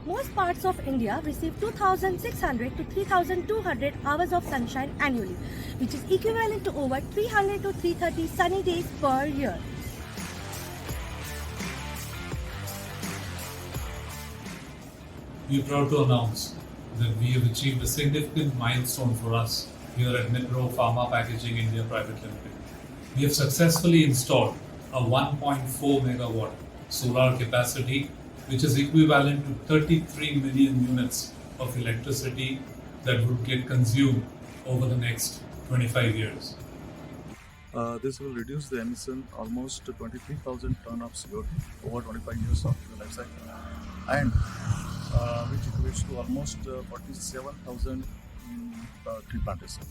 Most parts of India receive 2,600 to 3,200 hours of sunshine annually, which is equivalent to over 300 to 330 sunny days per year. We are proud to announce that we have achieved a significant milestone for us here at Nipro Pharmapackaging India Private Limited. We have successfully installed a 1.4 megawatt solar capacity, which is equivalent to 33 million units of electricity that would get consumed over the next 25 years. This will reduce the emission almost 23,000 ton of CO2 over 25 years of the life cycle, and which equates to almost 47,000 tree plantation.